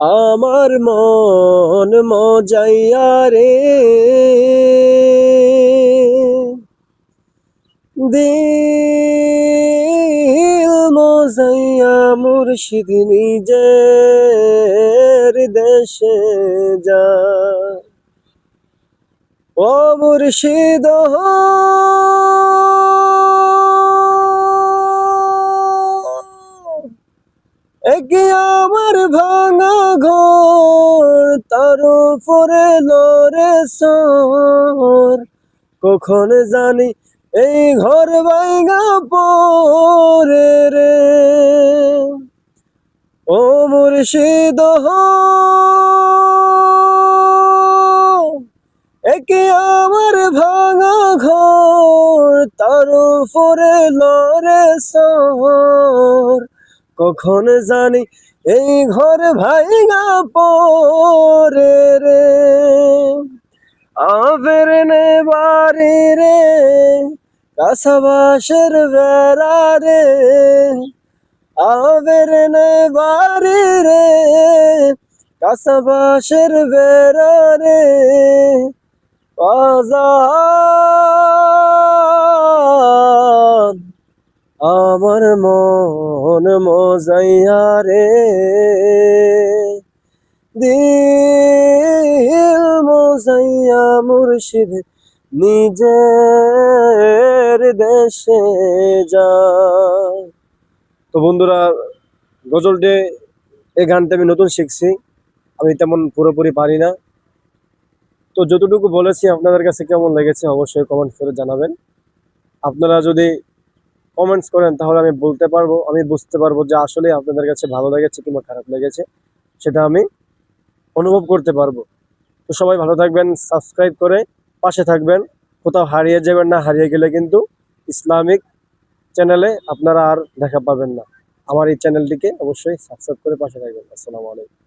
আমার মন মজাইয়া রে দিল মজাইয়া মুর্শিদ নিজের দেশে যা ও মুর্শিদ একে আমার ভাঙা ঘর তার উপরে লরে সর কখন জানি এই ঘর ভাঙা পরে রে ও মুর্শিদ একে আমার ভাঙা ঘর তার উপরে লরে সর কখন জানি এই ঘর ভাঙা পরে রে আবের নে বাড়ি রে কাসাবাসের বেড়া রে আবের নে বাড়ি রে কাসাবাসের বেড়া রে আজান আমার মন মজাইয়া রে দিল মজাইয়া মুর্শিদ নিজের দেশে যায়। তো বন্ধুরা, গজলটি এই গানটা আমি নতুন শিখছি, আমি তেমন পুরোপুরি পারি না। তো যতটুকু বলেছি আপনাদের কাছে কেমন লেগেছে অবশ্যই কমেন্টস করে জানাবেন। আপনারা যদি কমেন্টস করেন তাহলে আমি বলতে পারবো, আমি বুঝতে পারবো যে আসলে আপনাদের কাছে ভালো লেগেছে কিংবা খারাপ লেগেছে, সেটা আমি অনুভব করতে পারবো। তো সবাই ভালো থাকবেন, সাবস্ক্রাইব করে পাশে থাকবেন, কোথাও হারিয়ে যাবেন না। হারিয়ে গেলে কিন্তু ইসলামিক চ্যানেলে আপনারা আর দেখা পাবেন না। আমার এই চ্যানেলটিকে অবশ্যই সাবস্ক্রাইব করে পাশে থাকবেন। আসসালামু আলাইকুম।